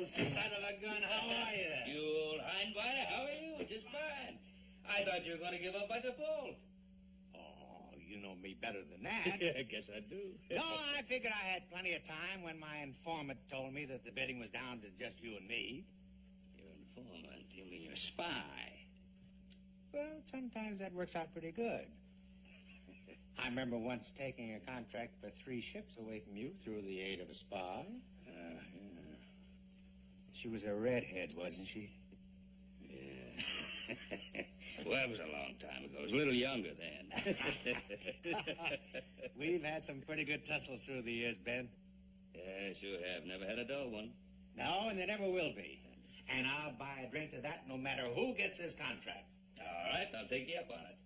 old son of a gun. How are you? You old hindbiter, how are you? Just fine. I thought you were going to give up by default. Oh, you know me better than that. I guess I do. No, I figured I had plenty of time when my informant told me that the bidding was down to just you and me. Your informant? You mean your spy? Well, sometimes that works out pretty good. I remember once taking a contract for 3 ships away from you through the aid of a spy. Yeah. She was a redhead, wasn't she? Yeah. Well, that was a long time ago. I was a little younger then. We've had some pretty good tussles through the years, Ben. Yeah, sure have. Never had a dull one. No, and there never will be. And I'll buy a drink to that no matter who gets his contract. All right, I'll take you up on it.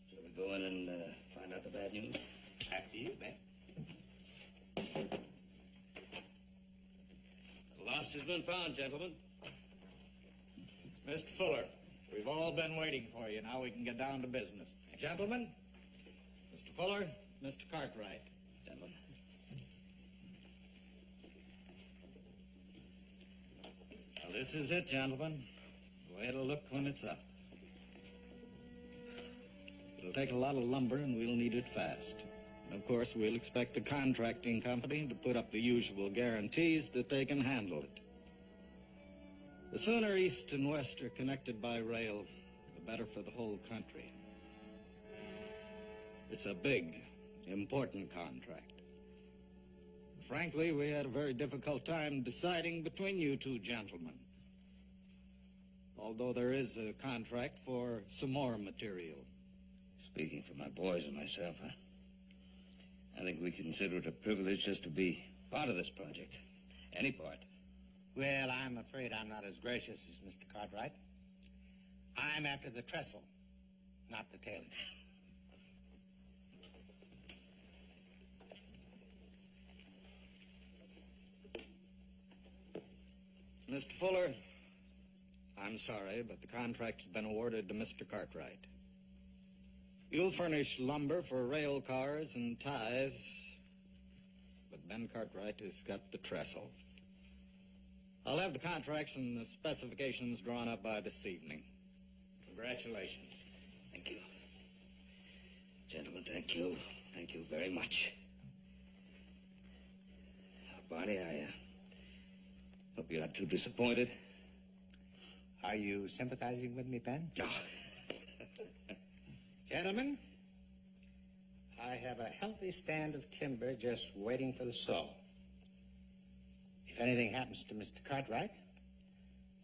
Shall we go in and find out the bad news? After you, Ben. The lost has been found, gentlemen. Mr. Fuller, we've all been waiting for you. Now we can get down to business. Gentlemen, Mr. Fuller, Mr. Cartwright. Gentlemen. Now, this is it, gentlemen. The way it'll look when it's up. It'll take a lot of lumber, and we'll need it fast. And of course, we'll expect the contracting company to put up the usual guarantees that they can handle it. The sooner East and West are connected by rail, the better for the whole country. It's a big, important contract. Frankly, we had a very difficult time deciding between you two gentlemen. Although there is a contract for some more material. Speaking for my boys and myself, I think we consider it a privilege just to be part of this project. Any part. Well, I'm afraid I'm not as gracious as Mr. Cartwright. I'm after the trestle, not the tailing. Mr. Fuller, I'm sorry, but the contract's been awarded to Mr. Cartwright. You'll furnish lumber for rail cars and ties, but Ben Cartwright has got the trestle. I'll have the contracts and the specifications drawn up by this evening. Congratulations. Thank you. Gentlemen, thank you. Thank you very much. Barney, I hope you're not too disappointed. Are you sympathizing with me, Ben? No. Gentlemen, I have a healthy stand of timber just waiting for the saw. If anything happens to Mr. Cartwright,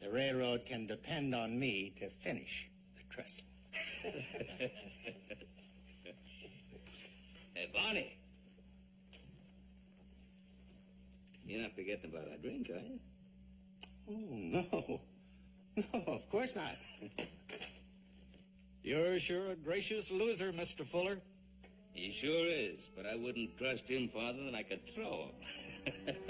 the railroad can depend on me to finish the trestle. Hey, Barney. You're not forgetting about our drink, are you? Oh, no. No, of course not. You're sure a gracious loser, Mr. Fuller. He sure is, but I wouldn't trust him farther than I could throw him.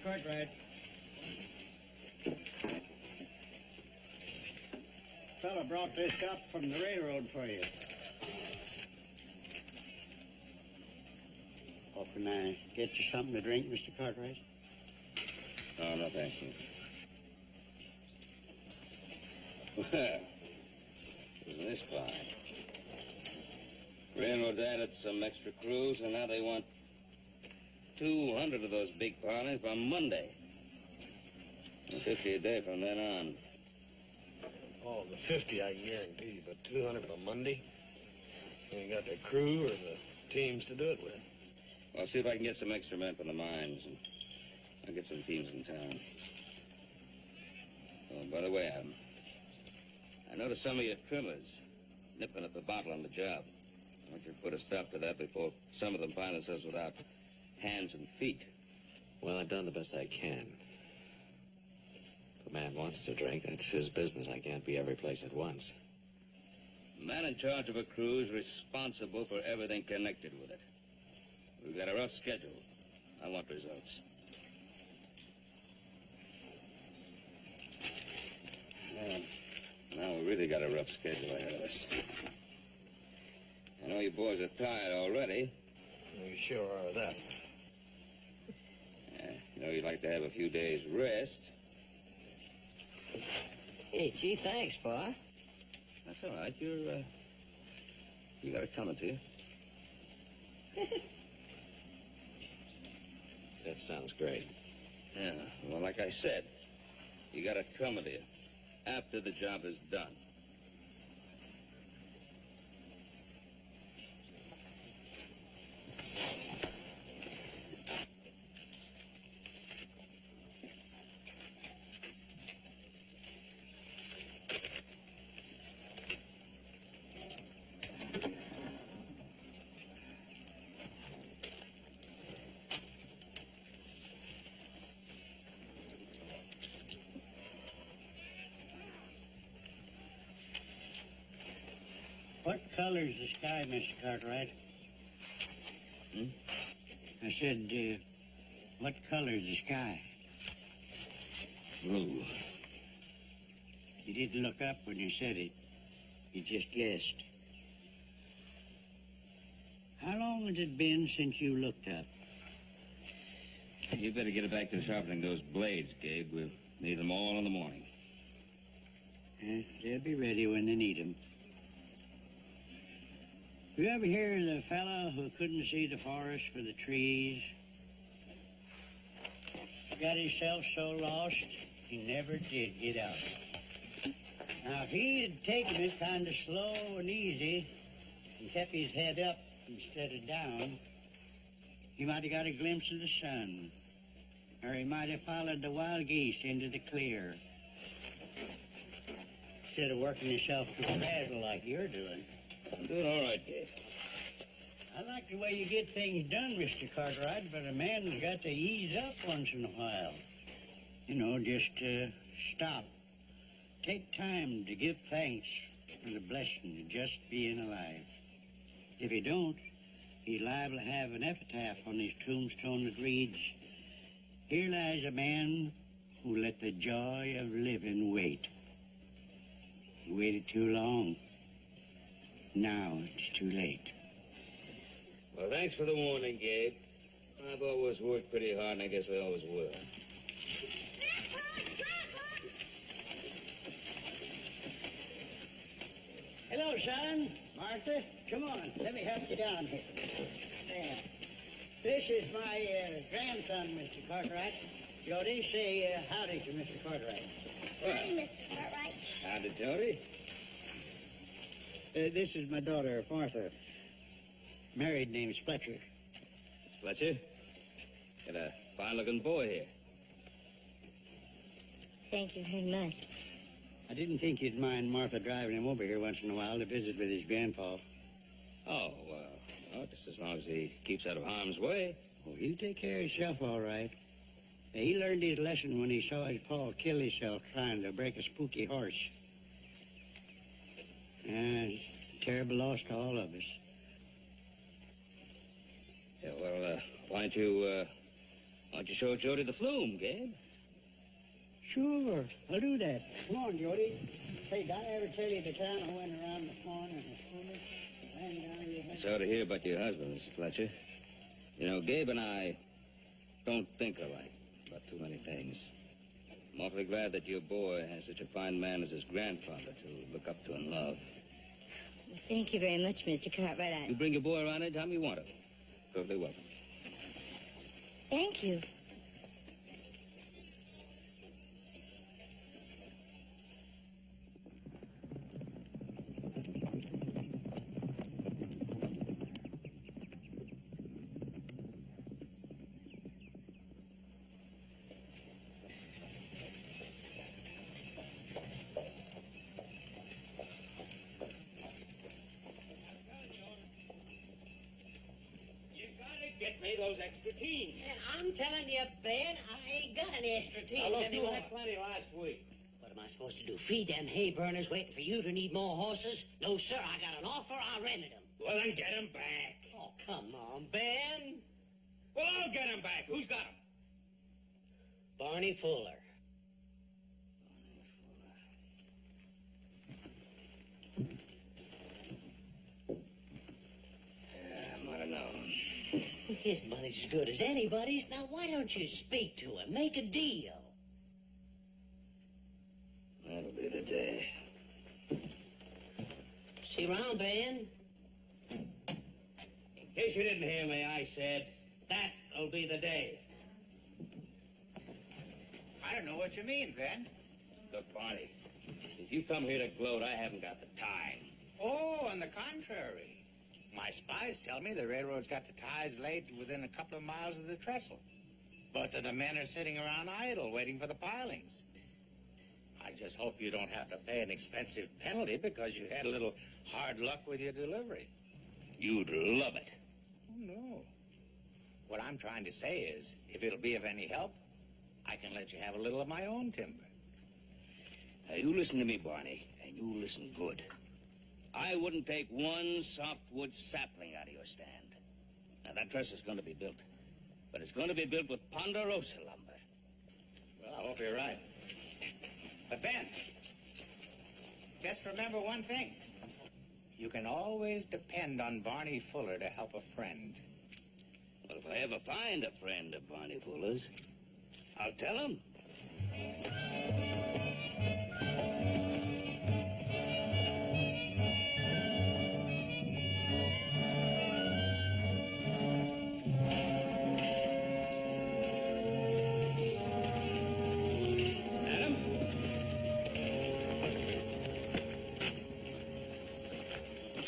Cartwright. Fella brought this up from the railroad for you. Oh, can I get you something to drink, Mr. Cartwright? Oh, no, thank you. Well, isn't this fine? Railroad's added some extra crews, and now they want 200 of those big parties by Monday. And 50 a day from then on. Oh, the 50 I can guarantee, but 200 by Monday? You ain't got the crew or the teams to do it with. I'll see if I can get some extra men from the mines, and I'll get some teams in town. Oh, by the way, I noticed some of your trimmers nipping at the bottle on the job. I want you to put a stop to that before some of them find themselves without hands and feet. Well, I've done the best I can. If a man wants to drink, that's his business. I can't be every place at once. The man in charge of a crew is responsible for everything connected with it. We've got a rough schedule. I want results. Now we really got a rough schedule ahead of us. I know you boys are tired already. We sure are of that. You know you'd like to have a few days rest. Hey, gee, thanks, Pa. That's all right. You got it coming to you. That sounds great. Yeah, well, like I said, you got it coming to you after the job is done. What color's the sky, Mr. Cartwright? I said, what color's the sky? Blue. You didn't look up when you said it. You just guessed. How long has it been since you looked up? You better get it back to sharpening those blades, Gabe. We'll need them all in the morning. They'll be ready when they need them. You ever hear of the fellow who couldn't see the forest for the trees? Got himself so lost, he never did get out. Now, if he had taken it kind of slow and easy and kept his head up instead of down, he might have got a glimpse of the sun, or he might have followed the wild geese into the clear, instead of working himself to a dazzle like you're doing. I'm doing all right, Gabe. I like the way you get things done, Mr. Cartwright, but a man's got to ease up once in a while. You know, just stop. Take time to give thanks for the blessing of just being alive. If you don't, he's liable to have an epitaph on his tombstone that reads, "Here lies a man who let the joy of living wait. He waited too long. Now it's too late." Well, thanks for the warning, Gabe. I've always worked pretty hard, and I guess I always will. Hello, son. Martha, come on. Let me help you down here. There. This is my grandson, Mr. Cartwright. Jody, say howdy to Mr. Cartwright. Howdy, Mr. Cartwright. Howdy, Jody. This is my daughter, Martha. Married, name's Fletcher. Fletcher, got a fine-looking boy here. Thank you very much. I didn't think you'd mind Martha driving him over here once in a while to visit with his grandpa. Oh, well, just as long as he keeps out of harm's way. Oh, he'll take care of himself all right. He learned his lesson when he saw his pa kill himself trying to break a spooky horse. Terrible loss to all of us. Yeah, well, why don't you Why don't you show Jody the flume, Gabe? Sure, I'll do that. Come on, Jody. Hey, did I ever tell you the time I went around the pond in a schooner? Laying down your head? Sorry to hear about your husband, Mr. Fletcher. You know, Gabe and I don't think alike about too many things. I'm awfully glad that your boy has such a fine man as his grandfather to look up to and love. Well, thank you very much, Mr. Cartwright. You bring your boy around anytime you want him. Totally welcome. Thank you. Get me those extra teams. And I'm telling you, Ben, I ain't got any extra teams Now, look, anymore. you had plenty last week. What am I supposed to do? Feed them hay burners waiting for you to need more horses? No, sir, I got an offer. I rented them. Well, then get them back. Oh, come on, Ben. Well, I'll get them back. Who's got them? Barney Fuller. I might have known. His money's as good as anybody's. Now, why don't you speak to him? Make a deal. That'll be the day. See you around, Ben. In case you didn't hear me, I said that'll be the day. I don't know what you mean, Ben. Look, Barney, if you come here to gloat, I haven't got the time. Oh, on the contrary. My spies tell me the railroad's got the ties laid within a couple of miles of the trestle. But the men are sitting around idle, waiting for the pilings. I just hope you don't have to pay an expensive penalty because you had a little hard luck with your delivery. You'd love it. Oh, no. What I'm trying to say is, if it'll be of any help, I can let you have a little of my own timber. Now, you listen to me, Barney, and you listen good. I wouldn't take one softwood sapling out of your stand. Now, that trestle's going to be built. But it's going to be built with ponderosa lumber. Well, I hope you're right. But, Ben, just remember one thing. You can always depend on Barney Fuller to help a friend. Well, if I ever find a friend of Barney Fuller's, I'll tell him.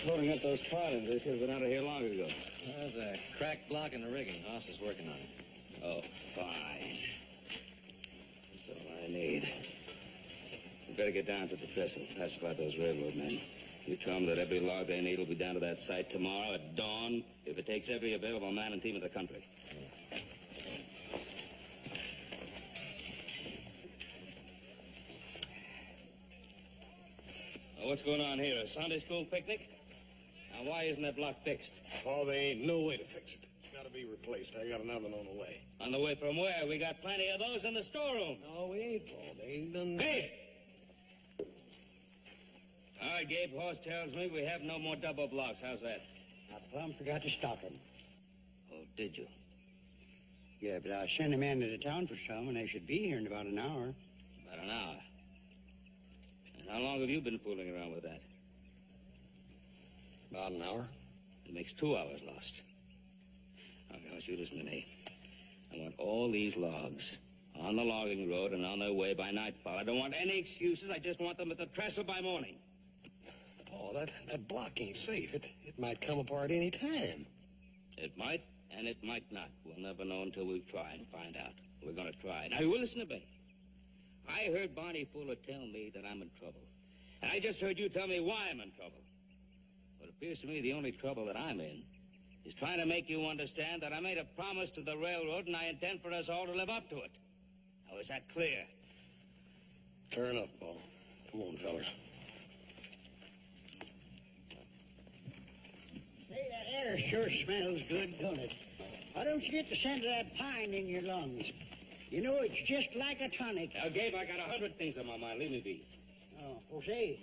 Loading up those pilings. They should have been out of here long ago. There's a cracked block in the rigging. Hoss is working on it. Oh, fine. That's all I need. We better get down to the trestle. Pacify those railroad men. You tell them that every log they need will be down to that site tomorrow at dawn if it takes every available man and team in the country. Now, what's going on here? A Sunday school picnic? Now, why isn't that block fixed? Oh, there ain't no way to fix it. It's got to be replaced. I got another one on the way. On the way from where? We got plenty of those in the storeroom. No, we ain't, Paul. They ain't done... Gabe! All right, Gabe, Horse tells me we have no more double blocks. How's that? I plumb forgot to stock them. Oh, did you? Yeah, but I sent a man to the town for some, and they should be here in about an hour. About an hour. And how long have you been fooling around with that? About an hour. It makes 2 hours lost. Okay, I want you to listen to me. I want all these logs on the logging road and on their way by nightfall. I don't want any excuses. I just want them at the trestle by morning. Paul, that block ain't safe. It might come apart any time. It might, and it might not. We'll never know until we try and find out. We're going to try. Now, you will listen to me. I heard Barney Fuller tell me that I'm in trouble. And I just heard you tell me why I'm in trouble. But it appears to me the only trouble that I'm in is trying to make you understand that I made a promise to the railroad and I intend for us all to live up to it. Now, is that clear? Fair enough, Paul. Come on, fellas. Hey, that air sure smells good, don't it? Why don't you get the scent of that pine in your lungs? You know, it's just like a tonic. Now, Gabe, I got 100 things on my mind. Leave me be. Oh, Jose,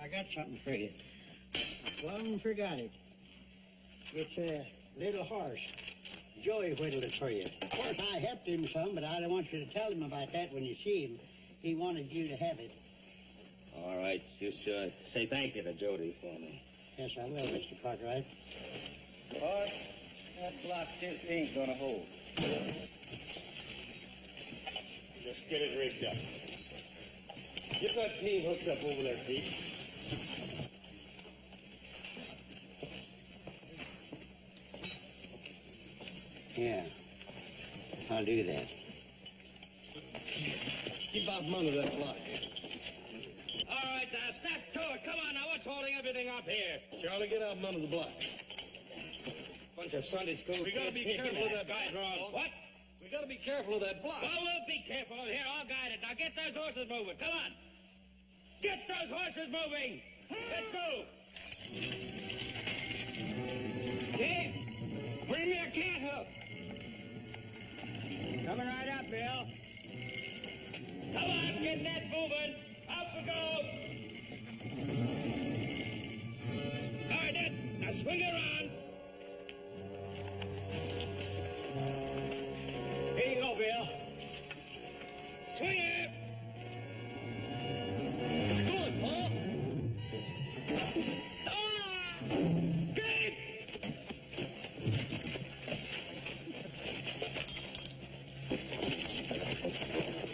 I got something for you. Plumb forgot it. It's a little horse. Joey whittled it for you. Of course, I helped him some, but I don't want you to tell him about that when you see him. He wanted you to have it. All right, just say thank you to Jody for me. Yes, I will, Mr. Cartwright. Boss, that block just ain't gonna hold. Just get it rigged up. Get that team hooked up over there, Pete. Yeah, I'll do that. Keep out from under that block. All right, now, snap to it. Come on, now, what's holding everything up here? Charlie, get out from under the block. Bunch of Sunday school We gotta be kids. careful of that Guide block. wrong. What? We gotta be careful of that block. Well, we'll be careful over here. I'll guide it. Now, get those horses moving. Come on. Get those horses moving. Let's go. Gabe, bring me a cant hook. Coming right up, Bill. Come on, get that moving. Out we go. All right, then. Now, swing around. Here you go, Bill. Swing it. It's good, Paul. Gabe!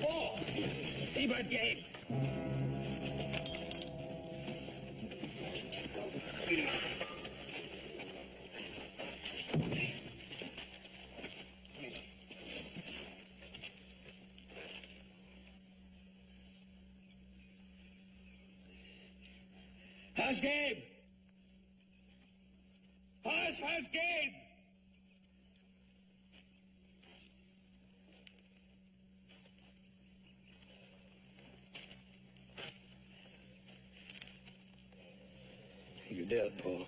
Paul! T-Bird, Gabe. How's Gabe? How's Gabe? You're dead, Paul.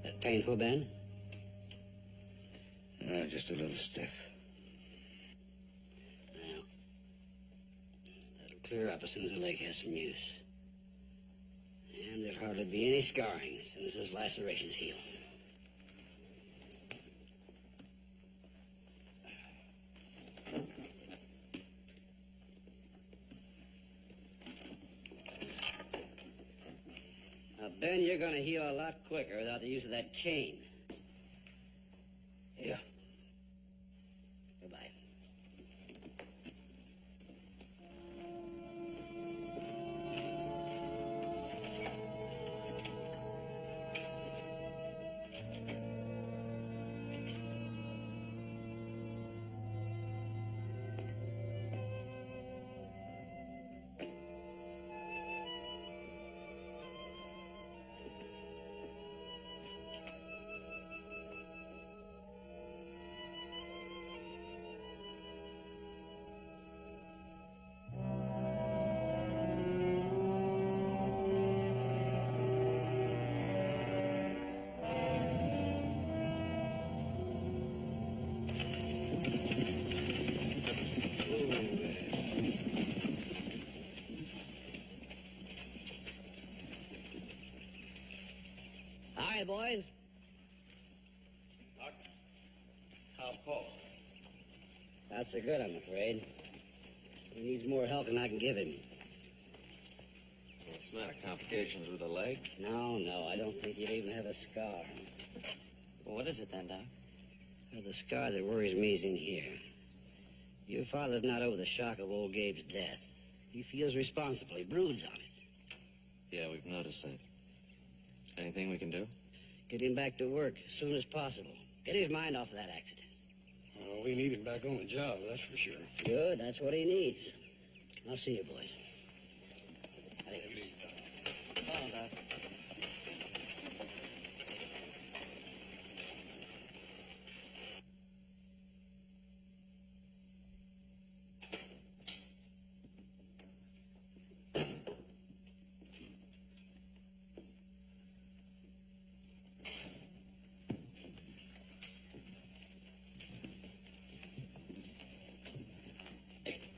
That painful, Ben? Just a little stiff. Well, that'll clear up as soon as the leg has some use. And there'll hardly be any scarring as soon as those lacerations heal. Now, Ben, you're going to heal a lot quicker without the use of that cane. Yeah. Goodbye. Hi, boys. Doc, how's Paul? Not so good, I'm afraid. He needs more help than I can give him. It's not a complications with the leg. No, I don't think he'll even have a scar. Well, what is it then, Doc? Well, the scar that worries me is in here. Your father's not over the shock of old Gabe's death. He feels responsible. He broods on it. Yeah, we've noticed that. Anything we can do? Get him back to work as soon as possible. Get his mind off of that accident. Well, we need him back on the job, that's for sure. Good, that's what he needs. I'll see you, boys. Adios. Oh, Doc.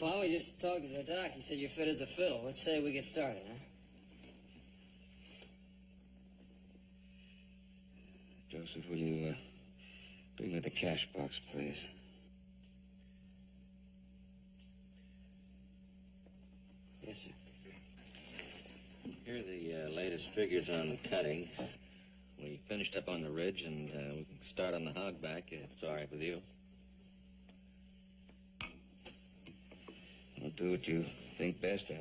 Well, we just talked to the doc. He said you're fit as a fiddle. Let's say we get started, huh? Joseph, will you bring me the cash box, please? Yes, sir. Here are the latest figures on cutting. We finished up on the ridge, and we can start on the hog back if it's all right with you. Well, do what you think best, Al.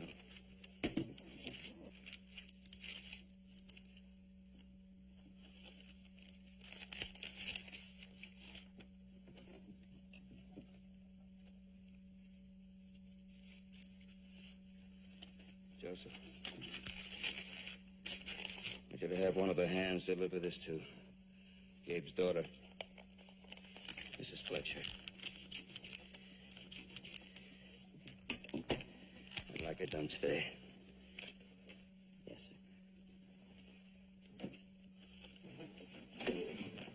Joseph, I want you to have one of the hands deliver this to Gabe's daughter, Mrs. Fletcher. I'd like it done today. Yes, sir.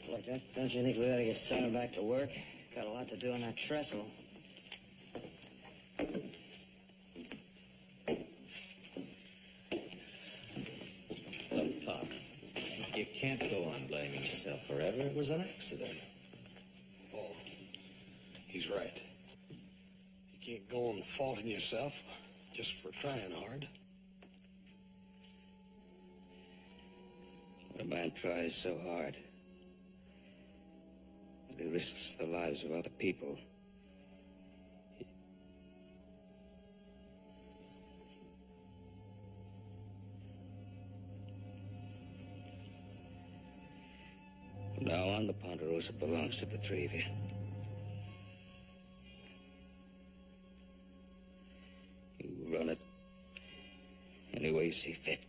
Look, don't you think we ought to get started back to work? Got a lot to do on that trestle. Look, Pop, you can't go on blaming yourself forever. It was an accident. Paul, he's right. You can't go on faulting yourself just for trying hard. When a man tries so hard that he risks the lives of other people, from now on, the Ponderosa belongs to the three of you. You run it any way you see fit.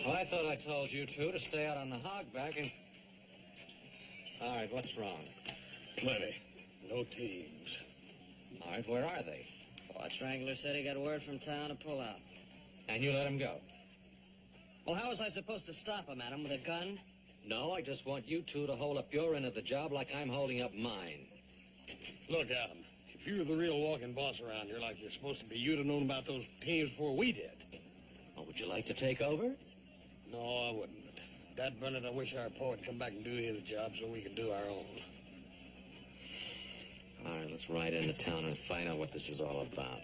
Well, I thought I told you two to stay out on the hog back and... All right, what's wrong? Plenty. No teams. All right, where are they? Watch Wrangler said he got word from town to pull out. And you let him go? Well, how was I supposed to stop him, Adam, with a gun? No, I just want you two to hold up your end of the job like I'm holding up mine. Look, Adam, if you were the real walking boss around here like you're supposed to be, you'd have known about those teams before we did. Oh, would you like to take over? No, I wouldn't. Dad Bennett, I wish our pa would come back and do his job so we could do our own. All right, let's ride into town and find out what this is all about.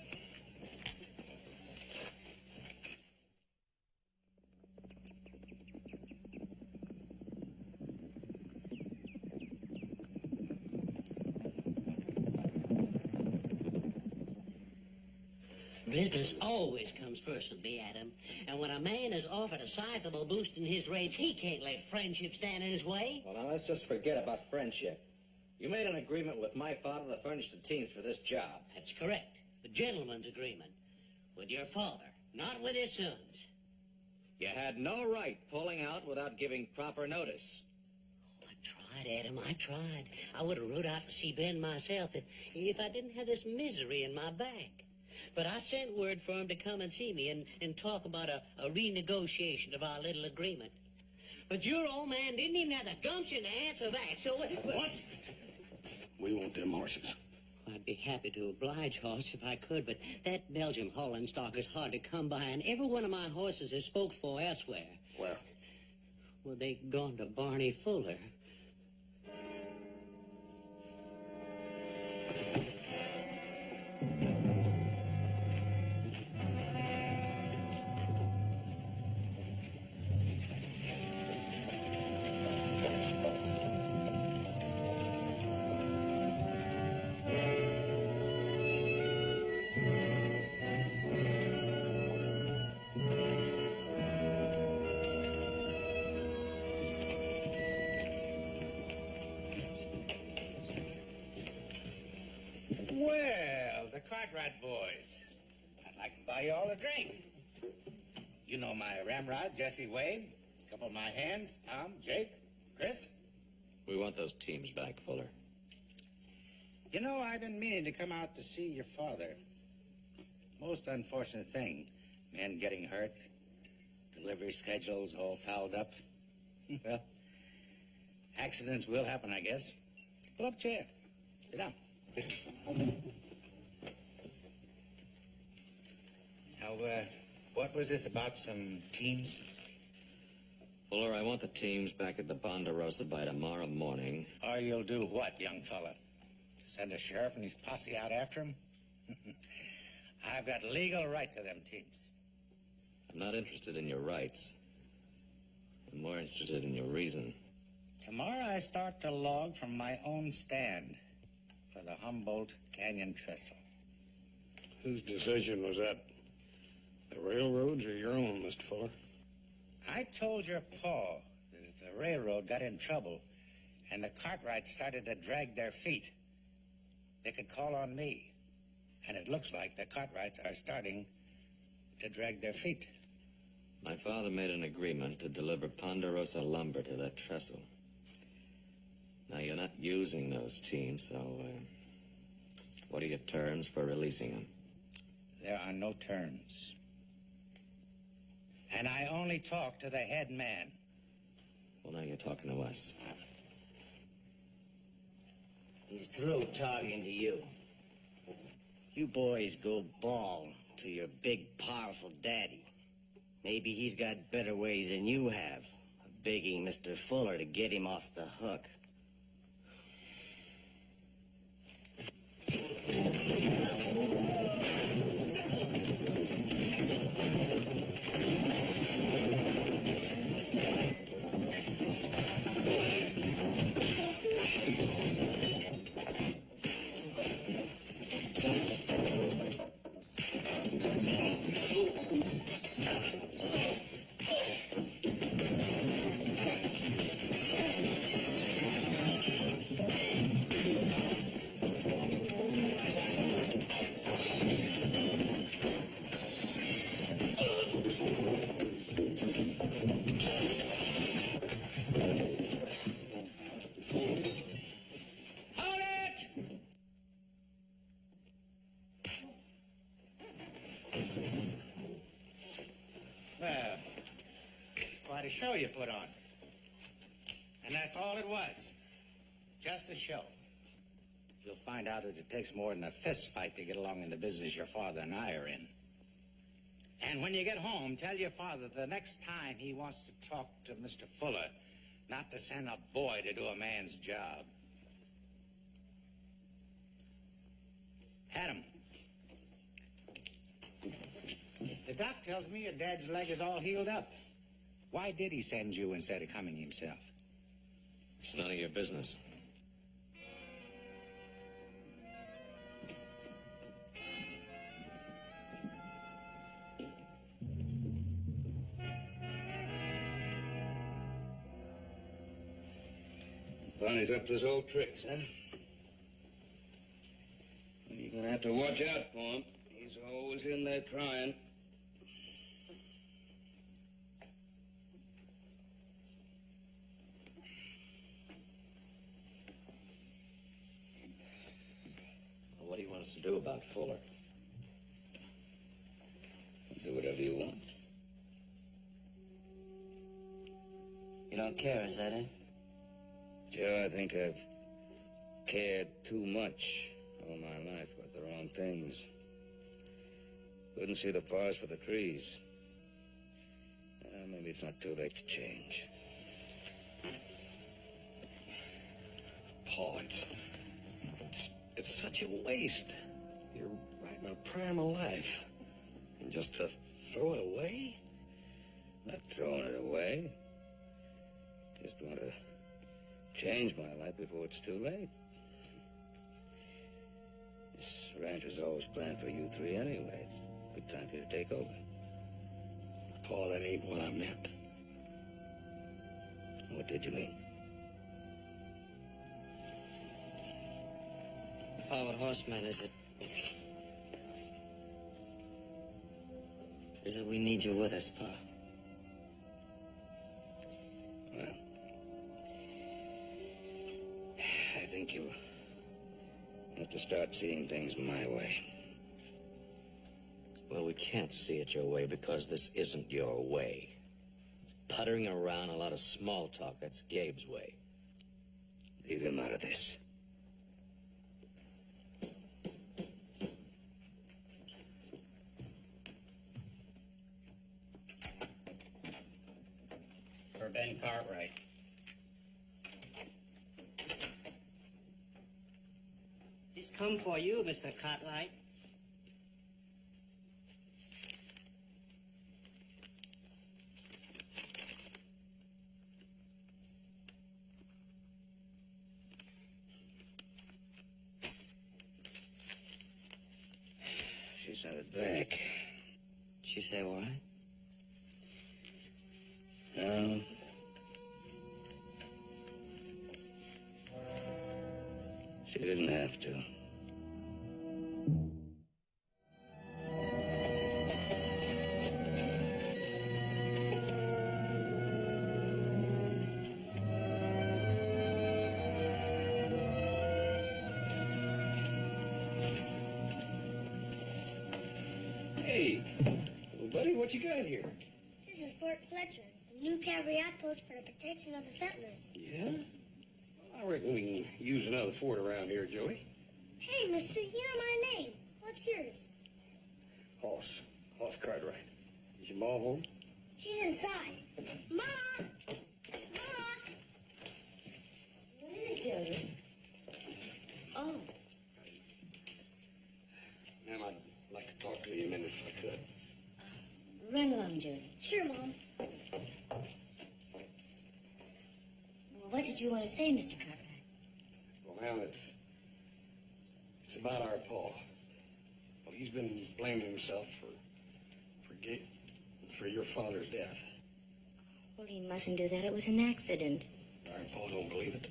Business always comes first with me, Adam. And when a man is offered a sizable boost in his rates, he can't let friendship stand in his way. Well, now, let's just forget about friendship. You made an agreement with my father to furnish the teams for this job. That's correct. The gentleman's agreement. With your father, not with his sons. You had no right pulling out without giving proper notice. I tried, Adam, I tried. I would have rode out to see Ben myself if I didn't have this misery in my back. But I sent word for him to come and see me and talk about a renegotiation of our little agreement. But your old man didn't even have the gumption to answer that, so... What? We want them horses. I'd be happy to oblige, Hoss, if I could, but that Belgium Holland stock is hard to come by, and every one of my horses is spoke for elsewhere. Well? Well, they gone to Barney Fuller. Well, the Cartwright boys. I'd like to buy you all a drink. You know my ramrod, Jesse Wade. A couple of my hands, Tom, Jake, Chris. We want those teams back, Fuller. You know, I've been meaning to come out to see your father. Most unfortunate thing. Men getting hurt. Delivery schedules all fouled up. Well, accidents will happen, I guess. Pull up a chair. Sit down. Now, what was this about some teams? Fuller, I want the teams back at the Bonanza by tomorrow morning. Or you'll do what, young fella? Send a sheriff and his posse out after him? I've got legal right to them teams. I'm not interested in your rights. I'm more interested in your reason. Tomorrow I start to log from my own stand for the Humboldt Canyon Trestle. Whose decision was that? The railroad's or your own, Mr. Fuller? I told your pa that if the railroad got in trouble and the Cartwrights started to drag their feet, they could call on me. And it looks like the Cartwrights are starting to drag their feet. My father made an agreement to deliver Ponderosa lumber to that trestle. Now, you're not using those teams, so what are your terms for releasing them? There are no terms. And I only talk to the head man. Well, now you're talking to us. He's through talking to you. You boys go bawl to your big, powerful daddy. Maybe he's got better ways than you have of begging Mr. Fuller to get him off the hook. Show you put on. And that's all it was. Just a show. You'll find out that it takes more than a fist fight to get along in the business your father and I are in. And when you get home, tell your father the next time he wants to talk to Mr. Fuller, not to send a boy to do a man's job. Adam. The doc tells me your dad's leg is all healed up. Why did he send you instead of coming himself? It's none of your business. Barney's up to his old tricks, huh? You're gonna have to watch out for him. He's always in there trying. What do you want us to do about Fuller? Do whatever you want. You don't care, is that it? Joe, I think I've cared too much all my things. Couldn't see the forest for the trees. Maybe it's not too late to change. Paul, it's such a waste. You're right in the prime of life. And just to throw it away? Not throwing it away. Just want to change my life before it's too late. This ranch was always planned for you three anyways. Good time for you to take over. Paul, that ain't what I meant. What did you mean? Pa, what horseman is it? Is it we need you with us, Pa? Well, I think you have to start seeing things my way. Well, we can't see it your way because this isn't your way. It's puttering around, a lot of small talk. That's Gabe's way. Leave him out of this. For Ben Cartwright. This come for you, Mr. Cartwright. She sent it back. She say why? No. She didn't have to. Hey, buddy, what you got here? This is Fort Fletcher, the new cavalry outpost for the protection of the settlers. Yeah? I reckon we can use another fort around here, Joey. Hey, mister, you know my name. What's yours? Hoss Cartwright. Is your mom home? She's inside. Ma! Ma! What is it, Jody? Oh. Ma'am, I'd like to talk to you a minute if I could. Run along, Jody. Sure, Mom. Well, what did you want to say, Mr. Cartwright? Well, ma'am, it's about our Paul. Well, he's been blaming himself for your father's death. Well, he mustn't do that. It was an accident. Our Paul don't believe it.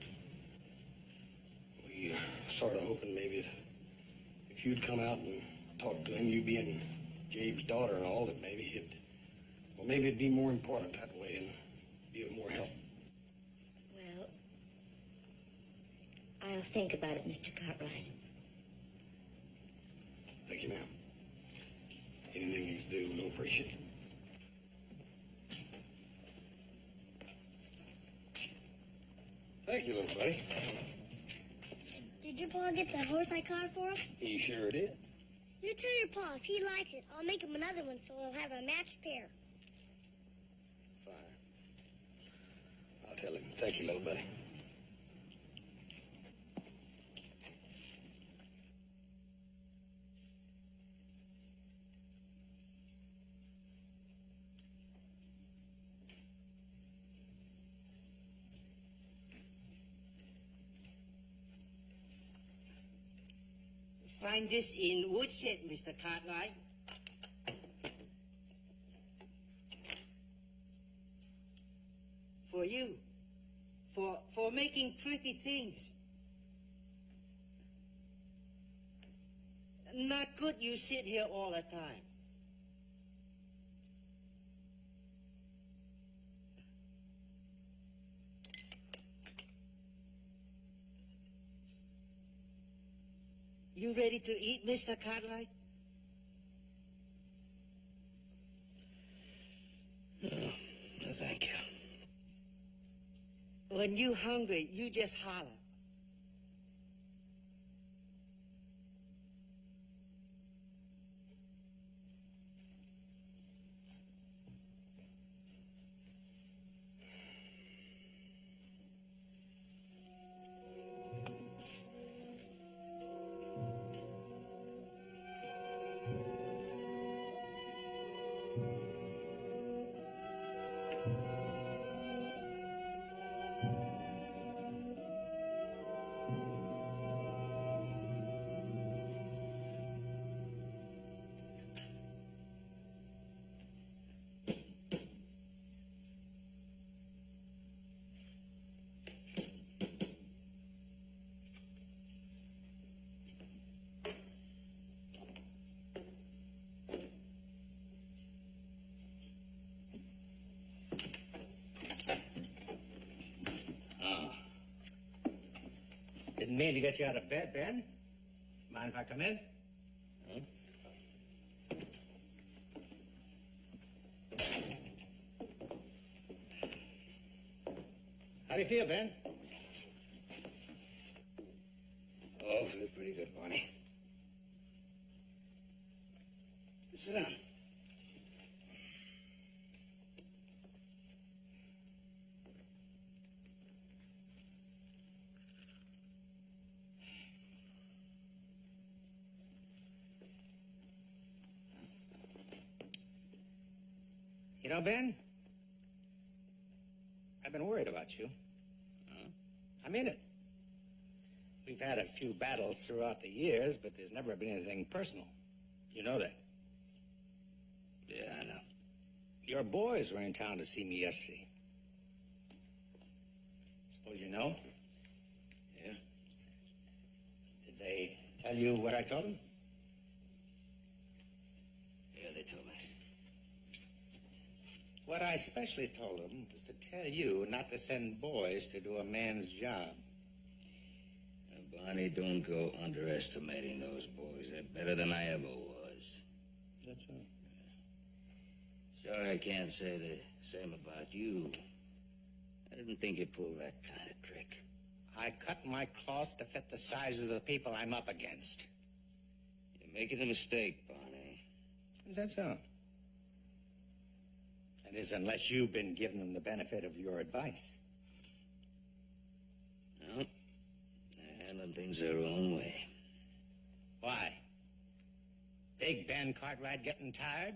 We sort of hoping maybe if you'd come out and talk to him, you being Gabe's daughter and all, that maybe it'd be more important that way and be of more help. Well, I'll think about it, Mr. Cartwright. Thank you, ma'am. Anything you can do, we'll appreciate it. Thank you, little buddy. Did your pa get that horse I caught for him? He sure did. You tell your pa if he likes it, I'll make him another one so he'll have a matched pair. Fine. I'll tell him. Thank you, little buddy. Find this in Woodshed, Mr. Cartwright. For you. For making pretty things. Not good you sit here all the time. You ready to eat, Mr. Cartwright? No, thank you. When you hungry, you just holler. Didn't mean to get you out of bed, Ben. Mind if I come in? Huh? How do you feel, Ben? Oh, I feel pretty good, Barney. Sit down. You know, Ben, I've been worried about you. I mean it. We've had a few battles throughout the years, but there's never been anything personal. You know that. Yeah, I know. Your boys were in town to see me yesterday. Suppose you know? Yeah. Did they tell you what I told them? Yeah, they told me. What I especially told them was to tell you not to send boys to do a man's job. Now, Barney, don't go underestimating those boys. They're better than I ever was. That's all. Sorry I can't say the same about you. I didn't think you'd pull that kind of trick. I cut my cloth to fit the size of the people I'm up against. You're making a mistake, Barney. Is that so? That is, unless you've been giving them the benefit of your advice. No. They're handling things their own way. Why? Big Ben Cartwright getting tired?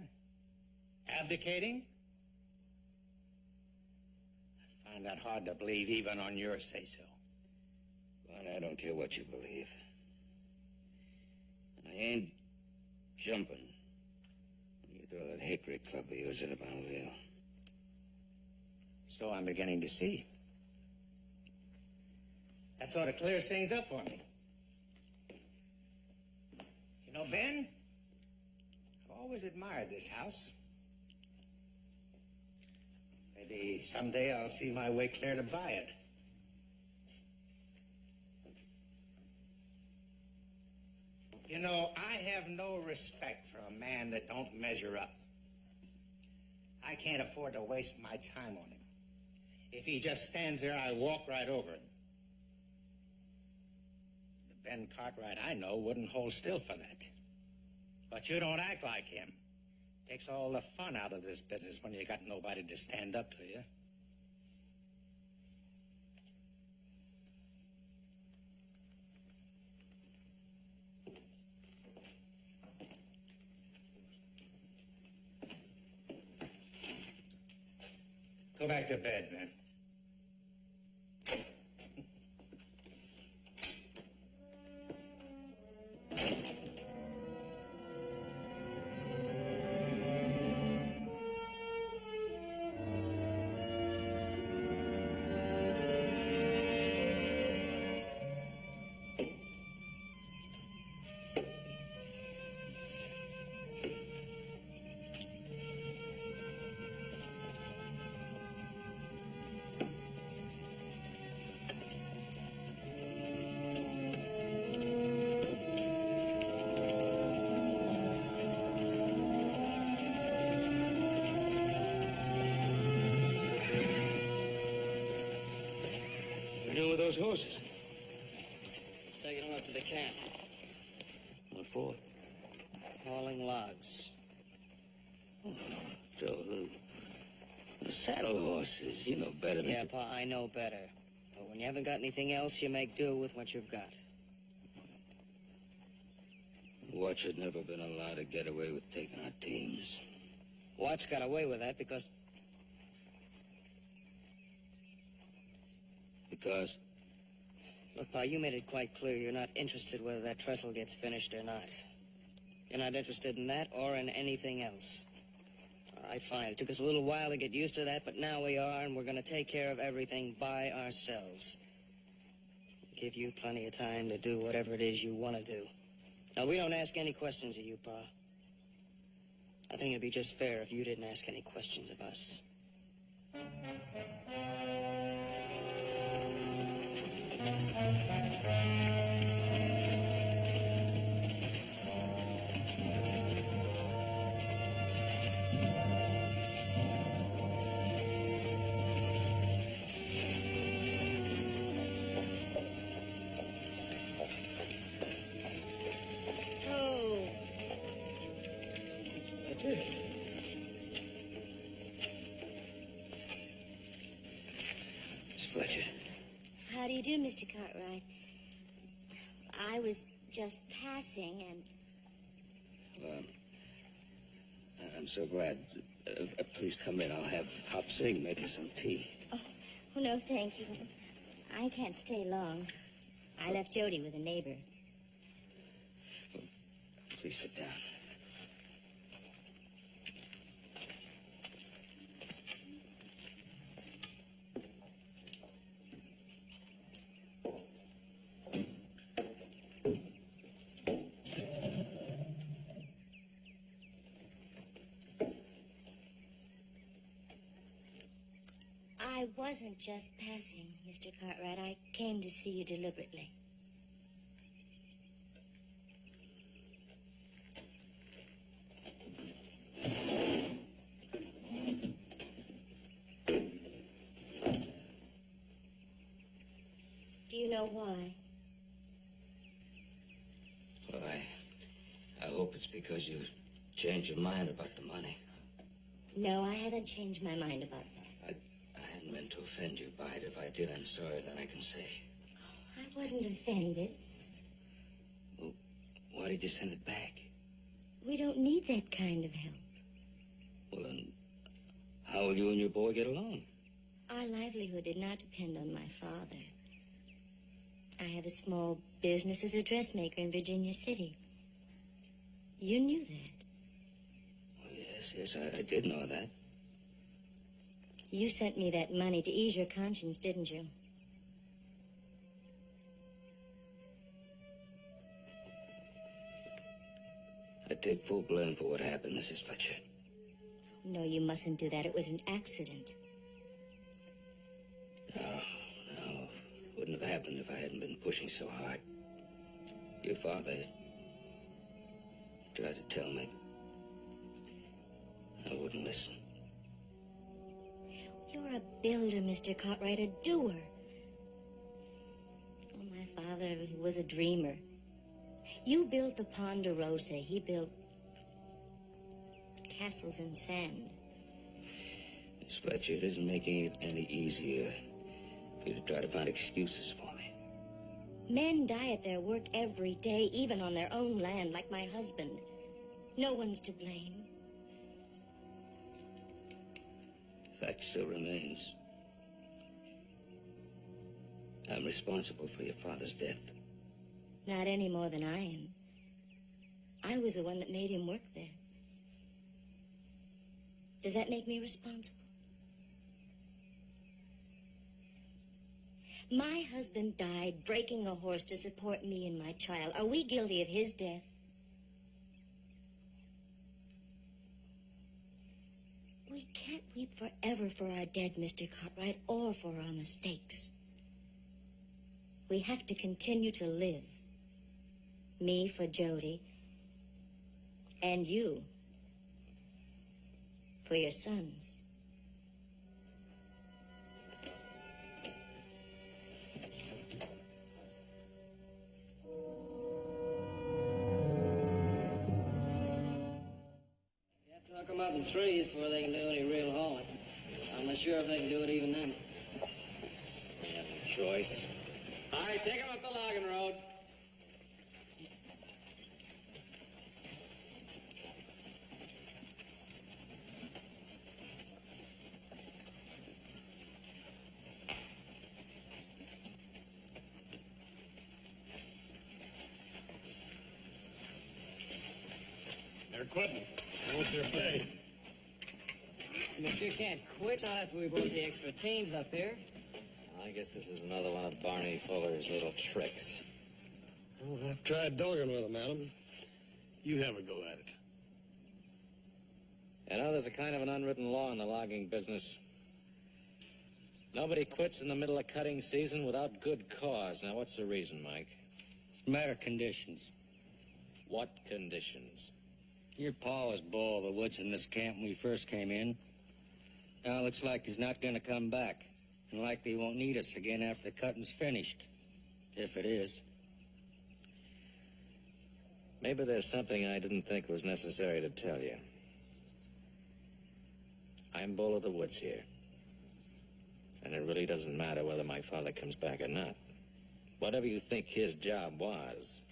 Abdicating? I find that hard to believe even on your say-so. Barney, I don't care what you believe. I ain't jumping. You throw that hickory club of yours in about Bonneville. So I'm beginning to see. That sort of clears things up for me. You know, Ben, I've always admired this house. Maybe someday I'll see my way clear to buy it. You know, I have no respect for a man that don't measure up. I can't afford to waste my time on him. If he just stands there, I walk right over him. The Ben Cartwright I know wouldn't hold still for that. But you don't act like him. Takes all the fun out of this business when you got nobody to stand up to you. Go back to bed, man. Those horses. Taking them up to the camp. What for? Hauling logs. Oh, Joe, the saddle horses, you know better than... Yeah, Pa, I know better. But when you haven't got anything else, you make do with what you've got. Watch had never been allowed to get away with taking our teams. Watts got away with that because... Because? Look, Pa, you made it quite clear you're not interested whether that trestle gets finished or not. You're not interested in that or in anything else. All right, fine. It took us a little while to get used to that, but now we are, and we're going to take care of everything by ourselves. Give you plenty of time to do whatever it is you want to do. Now, we don't ask any questions of you, Pa. I think it'd be just fair if you didn't ask any questions of us. Miss Fletcher. How do you do, Mr. Cartwright? I was just passing and... Well, I'm so glad. Please come in. I'll have Hop Sing make us some tea. Oh, no, thank you. I can't stay long. I left Jody with a neighbor. Well, please sit down. I wasn't just passing, Mr. Cartwright. I came to see you deliberately. Do you know why? Well, I hope it's because you changed your mind about the money. No, I haven't changed my mind about that. I hadn't meant to offend you by it. If I did, I'm sorry that I can say. I wasn't offended. Well, why did you send it back? We don't need that kind of help. Well, then, how will you and your boy get along? Our livelihood did not depend on my father. I have a small business as a dressmaker in Virginia City. You knew that. Well, yes, I did know that. You sent me that money to ease your conscience, didn't you? I take full blame for what happened, Mrs. Fletcher. No, you mustn't do that. It was an accident. No. Wouldn't have happened if I hadn't been pushing so hard. Your father tried to tell me. I wouldn't listen. You're a builder, Mr. Cartwright, a doer. Oh, my father, he was a dreamer. You built the Ponderosa. He built castles in sand. Miss Fletcher, it isn't making it any easier for you to try to find excuses for me. Men die at their work every day, even on their own land, like my husband. No one's to blame. Fact still remains. I'm responsible for your father's death. Not any more than I am. I was the one that made him work there. Does that make me responsible? My husband died breaking a horse to support me and my child. Are we guilty of his death? We can't weep forever for our dead, Mr. Cartwright, or for our mistakes. We have to continue to live. Me for Jody, and you for your sons. You have to hook them up in threes before they can do any real hauling. I'm not sure if they can do it even then. We have no choice. All right, take them up the logging road. They're quitting. What's their pay? But you can't quit, not after we brought the extra teams up here. I guess this is another one of Barney Fuller's little tricks. Well, I've tried dogging with them, Adam. You have a go at it. You know, there's a kind of an unwritten law in the logging business. Nobody quits in the middle of cutting season without good cause. Now, what's the reason, Mike? It's a matter of conditions. What conditions? Your pa was bull of the woods in this camp when we first came in. Now it looks like he's not going to come back. And likely he won't need us again after the cutting's finished. If it is. Maybe there's something I didn't think was necessary to tell you. I'm bull of the woods here. And it really doesn't matter whether my father comes back or not. Whatever you think his job was,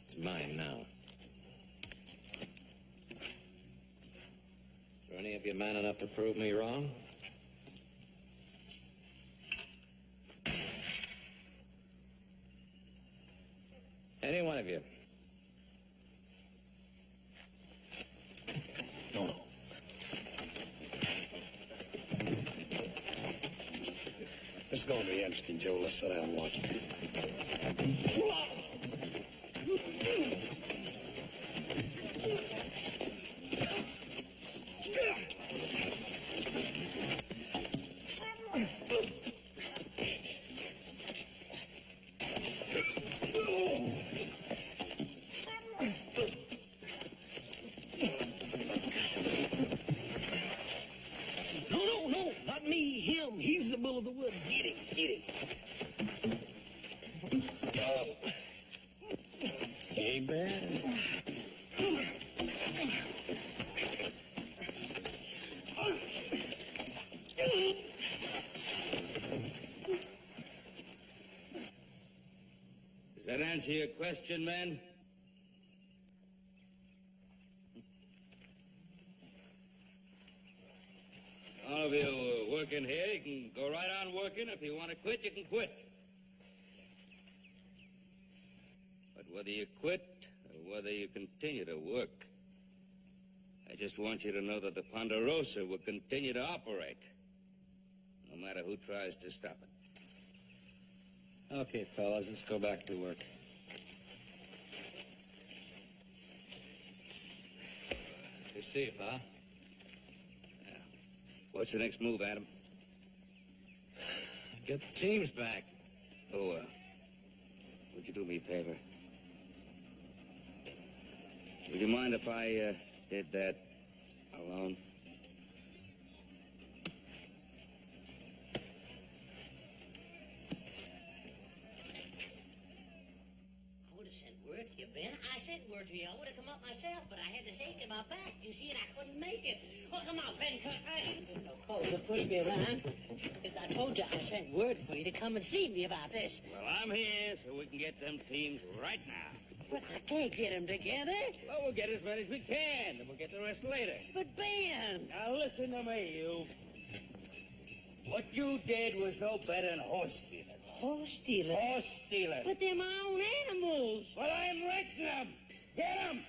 it's mine now. Are any of you man enough to prove me wrong? Any one of you? No. This is going to be interesting, Joe. Let's sit down and watch it. No, not me, him. He's the bull of the woods. Get him. Ain't bad. Does that answer your question, man? All of you working here, you can go right on working. If you want to quit, you can quit. But whether you quit or whether you continue to work, I just want you to know that the Ponderosa will continue to operate, no matter who tries to stop it. Okay, fellas, let's go back to work. You see, Pa? What's the next move, Adam? Get the teams back. Oh, would you do me a favor? Would you mind if I did that alone? I would have sent word to you, Ben. I sent word to you. I would have come up myself, but I had this ache in my back, you see, and I couldn't make it. Oh, come on, Ben, cut right. No call to push me around. Because I told you I sent word for you to come and see me about this. Well, I'm here so we can get them teams right now. But I can't get them together. Well, we'll get as many as we can, and we'll get the rest later. But Ben! Now listen to me, you. What you did was no better than horse stealing. Horse stealing? Horse stealing. But they're my own animals. Well, I'm renting them. Get them.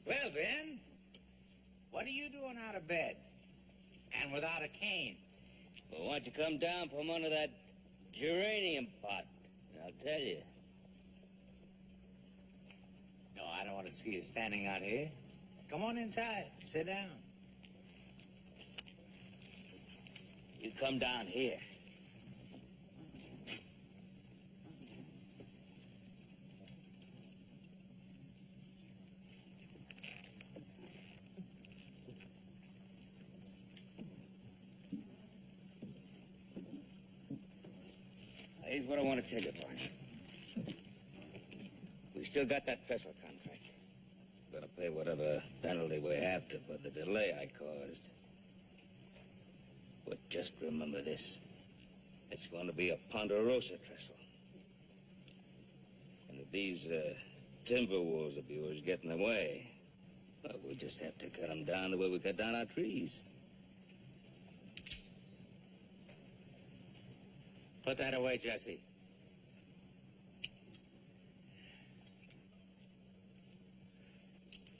Well, Ben, what are you doing out of bed? And without a cane? Well, why don't you come down from under that geranium pot? I'll tell you. No, I don't want to see you standing out here. Come on inside. Sit down. You come down here. Here's what I want to tell you, Barney. We still got that trestle contract. We're gonna pay whatever penalty we have to for the delay I caused. But just remember this. It's going to be a Ponderosa trestle. And if these timber wolves of yours get in the way, well, we'll just have to cut them down the way we cut down our trees. Put that away, Jesse.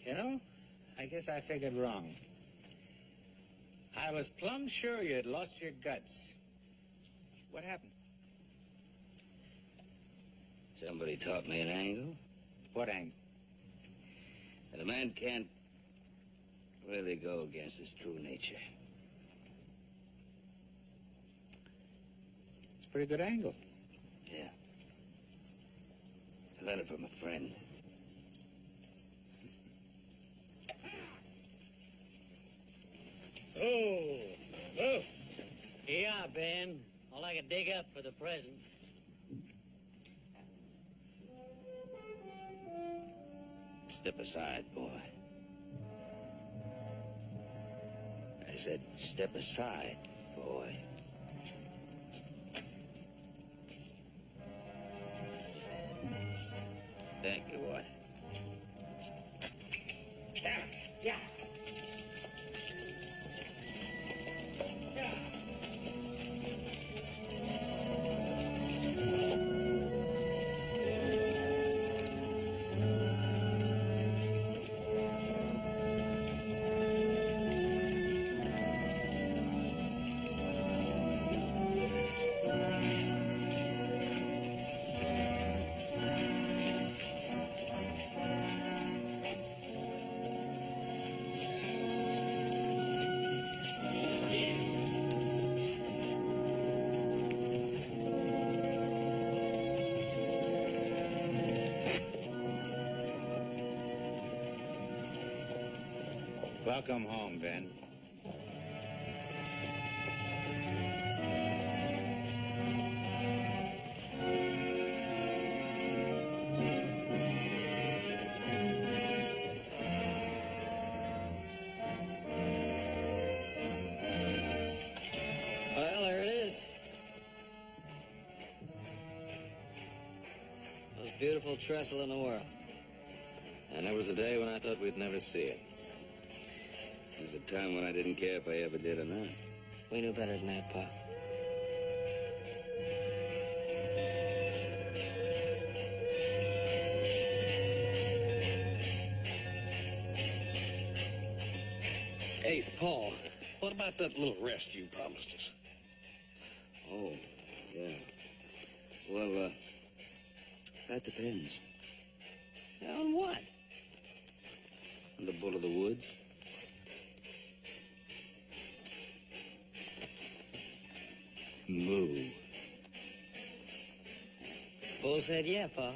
You know, I guess I figured wrong. I was plumb sure you'd lost your guts. What happened? Somebody taught me an angle. What angle? And a man can't really go against his true nature. It's a pretty good angle. Yeah. A letter from a friend. Oh. Yeah, Ben. All I could dig up for the present. Step aside, boy. I said, step aside, boy. Thank you, boy. Yeah. Welcome home, Ben. Well, there it is. Most beautiful trestle in the world. And there was a day when I thought we'd never see it. There was a time when I didn't care if I ever did or not. We knew better than that, Pa. Hey, Paul, what about that little rest you promised us? Oh, yeah. Well, that depends. On what? On the bull of the woods. Moo. Bull said yeah, Pa.